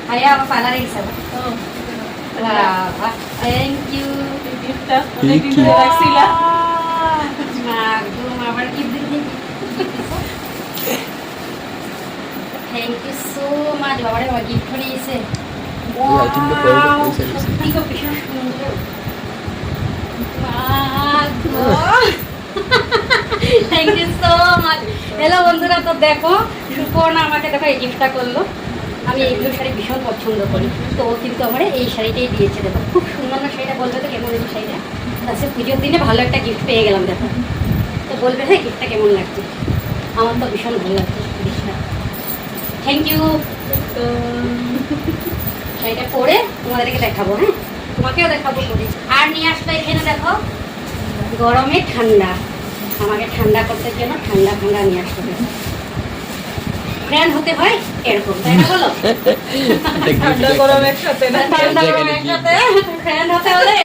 ভাইয়া আমার পার্লারে গেছে থ্যাংক ইউ আবার গিফট দিন থ্যাংক ইউ সো মাচ বাবারে বাবা গিফট নিয়েছে সত্যি খুব ভীষণ সুন্দর thank you so much. Hello বন্ধুরা, তো দেখো সুপর্ণা আমাকে দেখো এই গিফটটা করলো। আমি এই ব্লু শাড়ি ভীষণ পছন্দ করি, তো ও কিন্তু আমার এই শাড়িটাই দিয়েছে। দেখো খুব সুন্দর না শাড়িটা, বলবে তো কেমন হয়েছে শাড়িটা। আচ্ছা পুজোর দিনে ভালো একটা গিফট পেয়ে গেলাম দেখো, তো বলবে হ্যাঁ গিফটটা কেমন লাগছে। আমার তো ভীষণ ভালো লাগছে জিনিসটা। Thank you. শাড়িটা পরে তোমাদেরকে দেখাবো, হ্যাঁ তোমাকেও দেখাবো পরে। আর নিয়ে আসলো এখানে দেখো গরমে ঠান্ডা, আমাকে ঠান্ডা করতে জন্য ঠান্ডা ঠান্ডা নিয়ে আসতে হবে। ফ্যান হতে হয় এরকম, তাই না বলো? ঠান্ডা গরম একসাথে, ফ্যান হতে হলে